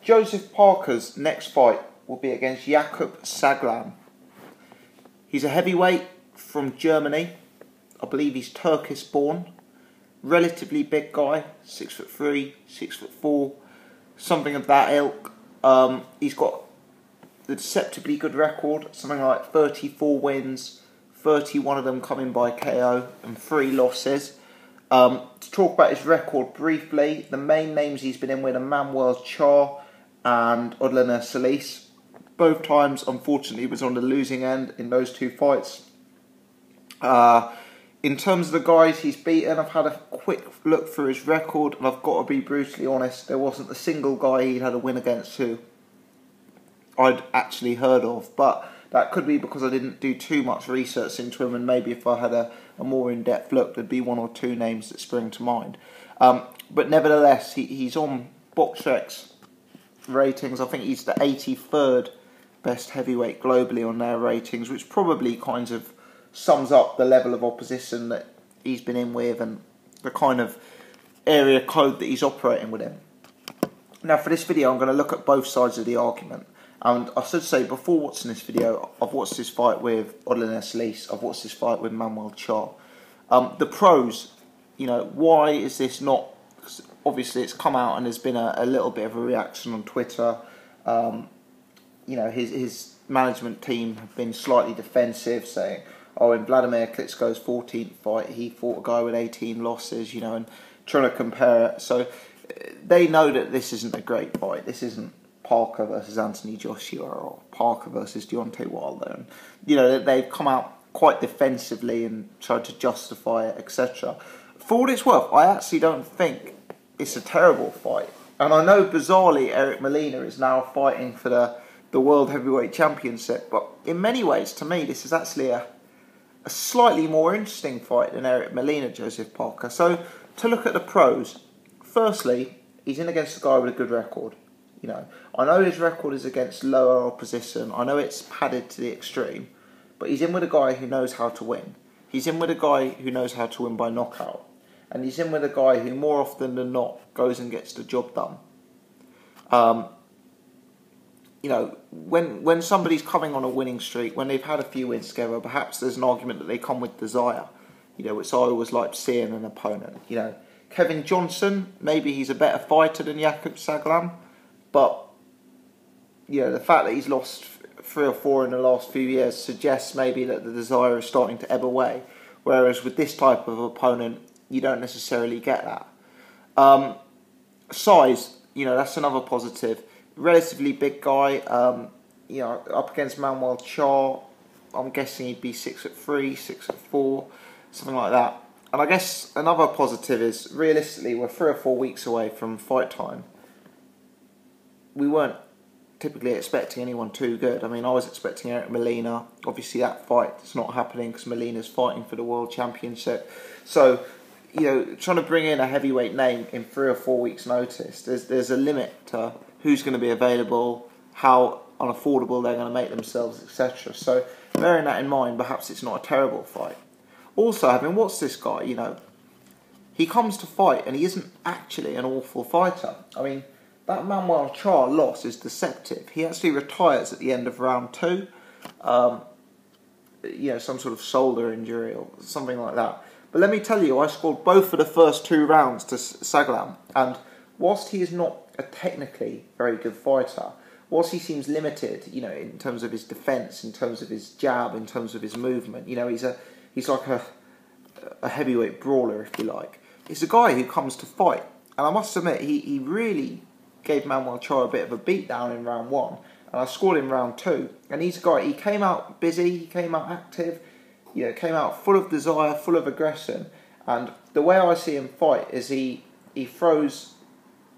Joseph Parker's next fight will be against Yakup Saglam. He's a heavyweight from Germany. I believe he's Turkish born. Relatively big guy, 6'3", 6'4", something of that ilk. He's got a deceptively good record, something like 34 wins, 31 of them coming by KO, and 3 losses. To talk about his record briefly, the main names he's been in with are Manuel Char and Odlana Salis. Both times, unfortunately, was on the losing end in those 2 fights. In terms of the guys he's beaten, I've had a quick look through his record, and I've got to be brutally honest, there wasn't a single guy he had a win against who I'd actually heard of. But that could be because I didn't do too much research into him, and maybe if I had a more in-depth look, there'd be 1 or 2 names that spring to mind. But nevertheless, he's on BoxRec ratings. I think he's the 83rd best heavyweight globally on their ratings, which probably kind of sums up the level of opposition that he's been in with and the kind of area code that he's operating within. Now, for this video, I'm going to look at both sides of the argument. And I should say, before watching this video, I've watched this fight with Odlana Salis, I've watched this fight with Manuel Char. The pros, why is this not... Obviously, it's come out and there's been a little bit of a reaction on Twitter. His management team have been slightly defensive, saying, oh, in Vladimir Klitschko's 14th fight, he fought a guy with 18 losses, and trying to compare it. So they know that this isn't a great fight. This isn't Parker versus Anthony Joshua or Parker versus Deontay Wilder. And, they've come out quite defensively and tried to justify it, etc. For what it's worth, I actually don't think it's a terrible fight. And I know, bizarrely, Eric Molina is now fighting for the World Heavyweight Championship, but in many ways, to me, this is actually a slightly more interesting fight than Eric Molina, Joseph Parker. So, to look at the pros, firstly, he's in against a guy with a good record. I know his record is against lower opposition. I know it's padded to the extreme, but he's in with a guy who knows how to win. He's in with a guy who knows how to win by knockout. And he's in with a guy who, more often than not, goes and gets the job done. When somebody's coming on a winning streak, when they've had a few wins together, perhaps there's an argument that they come with desire, which I always like to see in an opponent. Kevin Johnson, maybe he's a better fighter than Yakup Saglam, but the fact that he's lost 3 or 4 in the last few years suggests maybe that the desire is starting to ebb away. Whereas with this type of opponent, you don't necessarily get that. Size, that's another positive. Relatively big guy, up against Manuel Char, I'm guessing he'd be 6'3", 6'4", something like that. And I guess another positive is, realistically, we're 3 or 4 weeks away from fight time. We weren't typically expecting anyone too good. I mean, I was expecting Eric Molina. Obviously, that fight is not happening because Molina's fighting for the World Championship. So, trying to bring in a heavyweight name in 3 or 4 weeks' notice, there's a limit to who's going to be available, how unaffordable they're going to make themselves, etc. So, bearing that in mind, perhaps it's not a terrible fight. Also, having watched this guy, he comes to fight and he isn't actually an awful fighter. I mean, that Manuel Char loss is deceptive. He actually retires at the end of round 2. Some sort of shoulder injury or something like that. But let me tell you, I scored both of the first 2 rounds to Saglam. And whilst he is not a technically very good fighter, whilst he seems limited, in terms of his defence, in terms of his jab, in terms of his movement, he's like a heavyweight brawler, if you like. He's a guy who comes to fight. And I must admit, he really gave Manuel Char a bit of a beatdown in round 1. And I scored in round 2. And he's a guy, he came out busy, he came out active, came out full of desire, full of aggression. And the way I see him fight is he throws,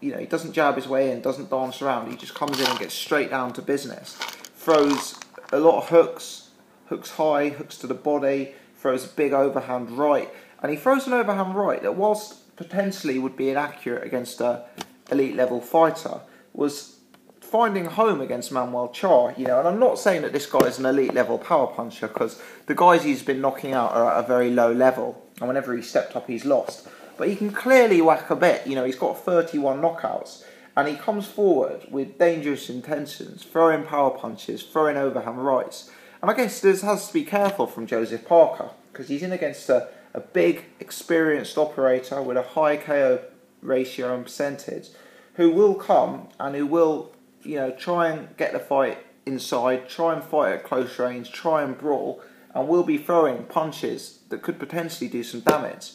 he doesn't jab his way in, doesn't dance around. He just comes in and gets straight down to business. Throws a lot of hooks high, hooks to the body, throws a big overhand right. And he throws an overhand right that, whilst potentially would be inaccurate against a elite level fighter, was finding home against Manuel Char, and I'm not saying that this guy is an elite level power puncher, because the guys he's been knocking out are at a very low level, and whenever he's stepped up he's lost. But he can clearly whack a bit, he's got 31 knockouts, And he comes forward with dangerous intentions, throwing power punches, throwing overhand rights. And I guess this has to be careful from Joseph Parker, because he's in against a big, experienced operator with a high KO ratio and percentage, who will come and who will, try and get the fight inside, try and fight at close range, try and brawl, and will be throwing punches that could potentially do some damage.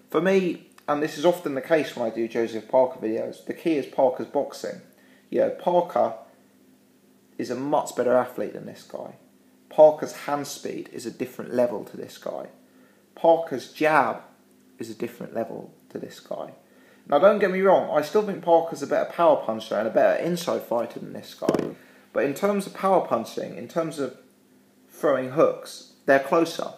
For me, and this is often the case when I do Joseph Parker videos, the key is Parker's boxing. Parker is a much better athlete than this guy. Parker's hand speed is a different level to this guy. Parker's jab is a different level to this guy. Now, don't get me wrong, I still think Parker's a better power puncher and a better inside fighter than this guy. But in terms of power punching, in terms of throwing hooks, they're closer.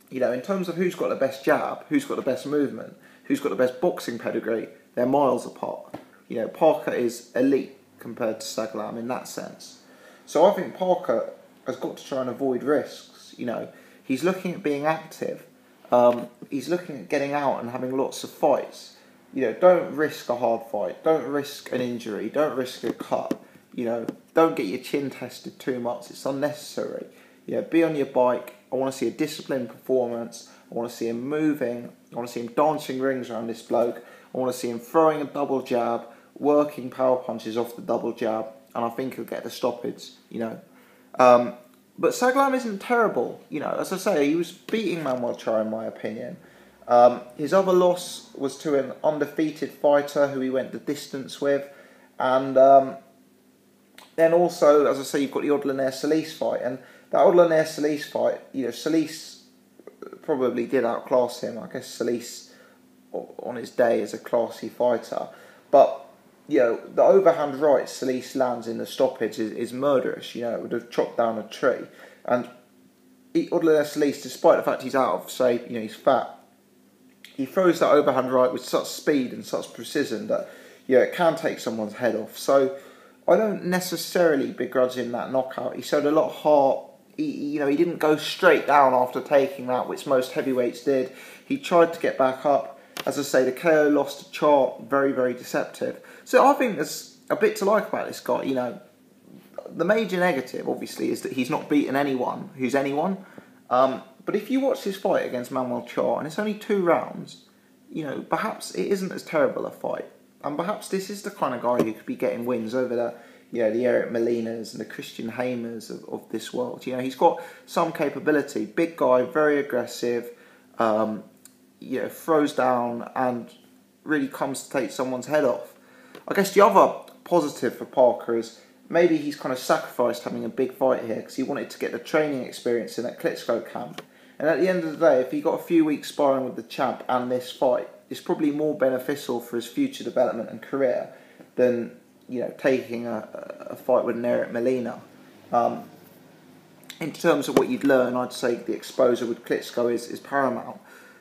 In terms of who's got the best jab, who's got the best movement, who's got the best boxing pedigree, they're miles apart. Parker is elite compared to Saglam in that sense. So I think Parker has got to try and avoid risks. He's looking at being active. He's looking at getting out and having lots of fights. Don't risk a hard fight. Don't risk an injury. Don't risk a cut. Don't get your chin tested too much. It's unnecessary. Be on your bike. I want to see a disciplined performance. I want to see him moving. I want to see him dancing rings around this bloke. I want to see him throwing a double jab, working power punches off the double jab, and I think he'll get the stoppage, But Saglam isn't terrible. As I say, he was beating Manuel Charr in my opinion. His other loss was to an undefeated fighter who he went the distance with. And then also, as I say, you've got the Odlanair-Solis fight. And that Odlanair-Solis fight, Solis probably did outclass him. I guess Solis, on his day, is a classy fighter. But, the overhand right Solis lands in the stoppage is murderous. It would have chopped down a tree. And Odlanair-Solis, despite the fact he's out of shape, he's fat, he throws that overhand right with such speed and such precision that, it can take someone's head off. So I don't necessarily begrudge him that knockout. He showed a lot of heart. He didn't go straight down after taking that, which most heavyweights did. He tried to get back up. As I say, the KO loss to Charr, very, very deceptive. So I think there's a bit to like about this guy. The major negative, obviously, is that he's not beaten anyone who's anyone. But if you watch this fight against Manuel Charr, and it's only 2 rounds, perhaps it isn't as terrible a fight. And perhaps this is the kind of guy who could be getting wins over the Eric Molinas and the Christian Hamers of this world. He's got some capability. Big guy, very aggressive, throws down and really comes to take someone's head off. I guess the other positive for Parker is maybe he's kind of sacrificed having a big fight here because he wanted to get the training experience in at Klitschko camp. And at the end of the day, if he got a few weeks sparring with the champ and this fight, it's probably more beneficial for his future development and career than taking a fight with an Eric Molina. In terms of what you'd learn, I'd say the exposure with Klitschko is paramount.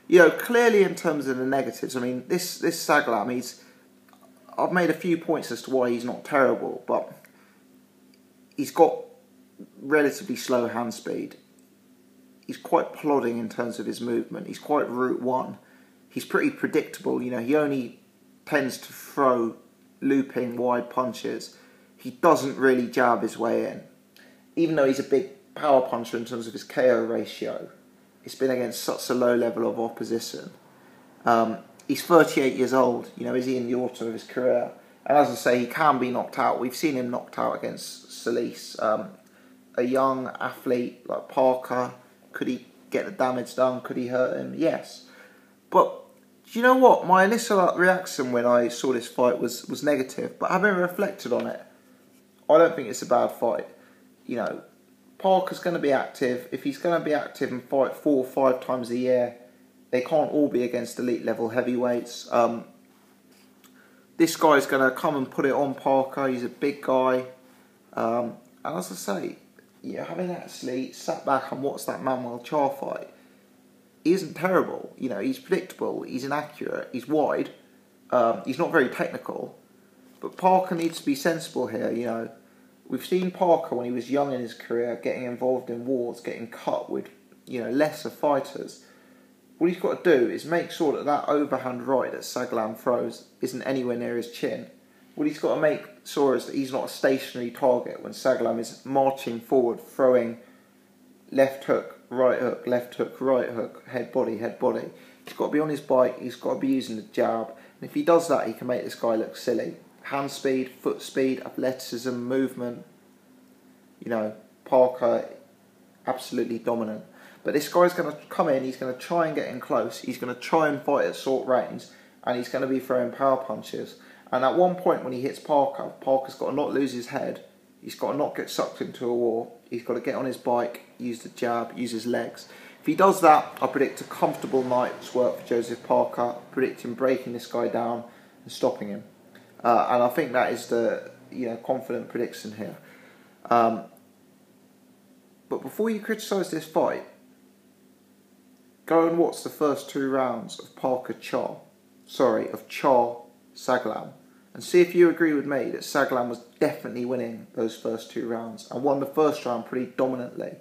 Clearly in terms of the negatives, I mean, this Saglam, I've made a few points as to why he's not terrible, but he's got relatively slow hand speed. He's quite plodding in terms of his movement. He's quite route one. He's pretty predictable. He only tends to throw looping wide punches. He doesn't really jab his way in. Even though he's a big power puncher in terms of his KO ratio, it's been against such a low level of opposition. He's 38 years old. Is he in the autumn of his career? And as I say, he can be knocked out. We've seen him knocked out against Solis. A young athlete like Parker, could he get the damage done? Could he hurt him? Yes. But do you know what? My initial reaction when I saw this fight was negative. But having reflected on it, I don't think it's a bad fight. Parker's going to be active. If he's going to be active and fight 4 or 5 times a year, they can't all be against elite level heavyweights. This guy's going to come and put it on Parker. He's a big guy. And as I say, having actually sat back and watched that Manuel Charr fight, he isn't terrible. He's predictable. He's inaccurate. He's wide. He's not very technical. But Parker needs to be sensible here. We've seen Parker when he was young in his career getting involved in wars, getting cut with lesser fighters. What he's got to do is make sure that overhand right that Saglam throws isn't anywhere near his chin. What he's got to make sure is that he's not a stationary target when Saglam is marching forward, throwing left hook, right hook, left hook, right hook, head body, head body. He's got to be on his bike, he's got to be using the jab. And if he does that, he can make this guy look silly. Hand speed, foot speed, athleticism, movement. You know, Parker, absolutely dominant. But this guy's going to come in, he's going to try and get in close, he's going to try and fight at short range, and he's going to be throwing power punches. And at one point when he hits Parker, Parker's got to not lose his head, he's got to not get sucked into a war, he's got to get on his bike, use the jab, use his legs. If he does that, I predict a comfortable night's work for Joseph Parker. I predict him breaking this guy down and stopping him. And I think that is the confident prediction here. But before you criticise this fight, go and watch the first 2 rounds of Char Saglam, and see if you agree with me that Saglam was definitely winning those first 2 rounds and won the first round pretty dominantly.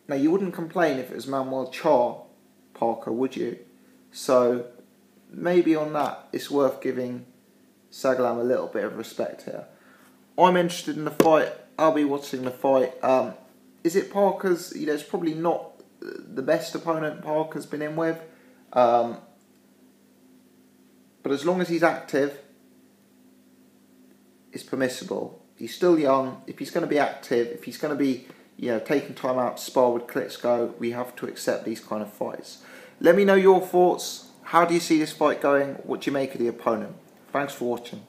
Now, you wouldn't complain if it was Manuel Char Parker, would you? So maybe on that, it's worth giving Saglam a little bit of respect here. I'm interested in the fight. I'll be watching the fight. Is it Parker's? It's probably not the best opponent Parker's been in with. But as long as he's active, it's permissible. He's still young. If he's going to be active, if he's going to be taking time out to spar with Klitschko, we have to accept these kind of fights. Let me know your thoughts. How do you see this fight going? What do you make of the opponent? Thanks for watching.